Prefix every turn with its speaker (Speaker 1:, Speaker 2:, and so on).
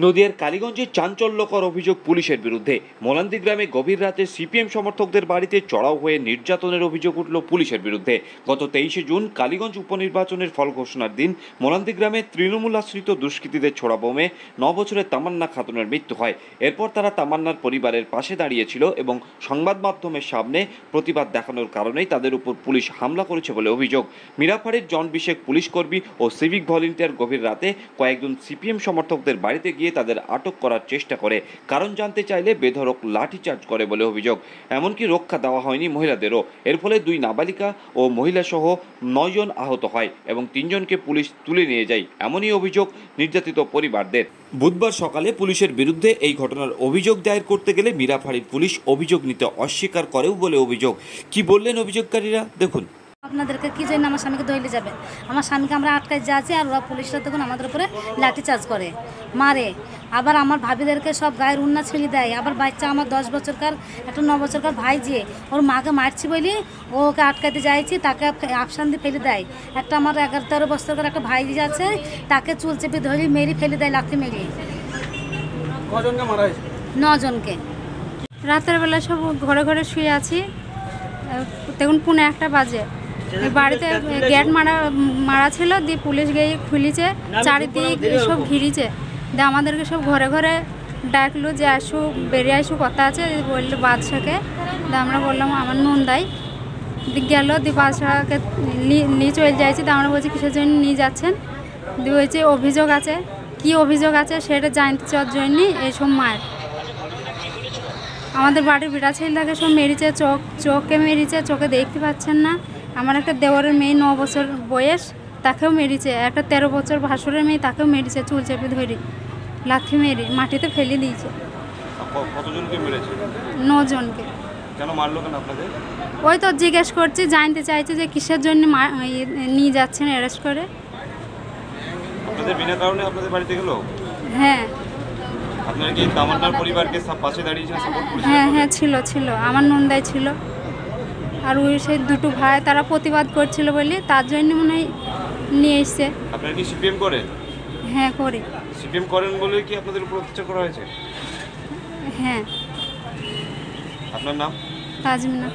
Speaker 1: নদিয়ার কালীগঞ্জে চাঞ্চল্যকর অভিযোগ পুলিশের বিরুদ্ধে। মোলান্দি গ্রামে গভীর রাতে সিপিএম সমর্থকদের বাড়িতে চড়াও হয়ে নির্যাতনের অভিযোগ উঠল পুলিশের বিরুদ্ধে। গত 23শে জুন কালীগঞ্জ উপনির্বাচনের ফল ঘোষণার দিন মোলান্দি গ্রামে তৃণমূল আশ্রিত দুষ্কৃতীদের ছোড়া বোমে 9 বছরের তামান্না খাতুনের মৃত্যু হয়। এরপর তারা তামান্নার পরিবারের পাশে দাঁড়িয়েছিল এবং সংবাদ মাধ্যমের সামনে প্রতিবাদ দেখানোর কারণেই তাদের উপর পুলিশ হামলা করেছে বলে অভিযোগ। মিরাফাড়ির জন বিশেক পুলিশ কর্মী ও সিভিক ভলেন্টিয়ার গভীর রাতে কয়েকজন সিপিএম সমর্থকদের বাড়িতে গিয়ে তাদের আটক করার চেষ্টা করে। কারণ জানতে চাইলে বেধড়ক লাঠিচার্জ করে বলে অভিযোগ। এমনকি রক্ষা দেওয়া হয়নি মহিলাদেরও। এর ফলে 2 নাবালিকা ও মহিলা সহ 9 জন আহত হয় এবং 3 জনকে পুলিশ তুলে নিয়ে যায়, এমনই অভিযোগ নির্যাতিত পরিবারদের। বুধবার সকালে পুলিশের বিরুদ্ধে এই ঘটনার অভিযোগ দায়ের করতে গেলে মিরাফাড়ির পুলিশ অভিযোগ নিতে অস্বীকার করেও বলে অভিযোগ। কি বললেন অভিযোগকারীরা দেখুন।
Speaker 2: আপনাদেরকে কি জন্য আমার স্বামীকে ধরলে যাবেন? আমার স্বামীকে আমরা আটকায় যাচ্ছি আর ওরা পুলিশরা তখন আমাদের উপরে লাঠিচার্জ করে, মারে। আবার আমার ভাবিদেরকে সব গায়ের উন্না ছেড়ে দেয়। আবার বাচ্চা আমার 10 বছরকার একটা 9 বছরকার ভাই যে ওর মাকে মারছি বলি ওকে আটকাতে যাইছি, তাকে আফসান দিয়ে ফেলে দেয়। একটা আমার 11-13 বছরকার একটা ভাই যে আছে তাকে চুল চেপে ধরে মেরে ফেলে দেয়, লাথি মেরে।
Speaker 3: কজনকে মারা হয়েছে?
Speaker 2: 9 জনকে।
Speaker 4: রাতের বেলা সব ঘরে ঘরে শুয়ে আছি, তখন 1:15 বাজে। বাড়িতে গেট মারা ছিল, দিয়ে পুলিশ গিয়ে খুলিছে, চারিদিক সব ঘিরিছে। দিয়ে আমাদেরকে সব ঘরে ঘরে ডাকলো যে আসু, বেরিয়ে আসু, কথা আছে। বললো বাদশাকে। দিয়ে আমরা বললাম আমার নন্দাই। গেল, দিয়ে বাদশাকে নিয়ে চলে যাইছি। দিয়ে আমরা বলছি কিসের জন্য নিয়ে যাচ্ছেন? দিয়ে বলছে অভিযোগ আছে। কি অভিযোগ আছে সেটা জানতে চাওয়ার জন্যই এইসব মায়ের। আমাদের বাড়ির বিড়া ছেলেটাকে সব মেরেছে, চোখে মেরেছে, চোখে দেখতে পাচ্ছেন না। আমার একটা দেওরের মেয়ে 9 বছর বয়স, তাকেও মেরেছে। একটা 13 বছর ভাসুরের মেয়ে, তাকেও মেরেছে, চুল চেপে ধরে লাথি মেরে মাটিতে ফেলে দিয়েছে।
Speaker 1: কতজনকে মেরেছে?
Speaker 4: 9 জনকে।
Speaker 1: কেন মারলো কেন আপনাদের?
Speaker 4: ওই তো জিজ্ঞেস করছি, জানতে চাইছে যে কিসের জন্য নিয়ে যাচ্ছেন অ্যারেস্ট করে।
Speaker 1: আপনাদের বিনা কারণে আপনাদের বাড়িতে গেল?
Speaker 4: হ্যাঁ।
Speaker 1: আপনারা কি তামান্নার পরিবারকে পাশে দাঁড়িয়েছেন, সাপোর্ট করেছেন?
Speaker 4: হ্যাঁ ছিল। আমার নন্দাই ছিল। আর ওই সেই 2 ভাই, তারা প্রতিবাদ করছিল বলে তার জন্য মনে হয় নিয়ে এসছে।
Speaker 1: আপনারা কি সিপিএম করেন?
Speaker 4: হ্যাঁ, করি।
Speaker 1: সিপিএম করেন বলে কি আপনাদের উপর অত্যাচার করা হয়েছে?
Speaker 4: হ্যাঁ।
Speaker 1: আপনার নাম?
Speaker 4: তাজমিনা।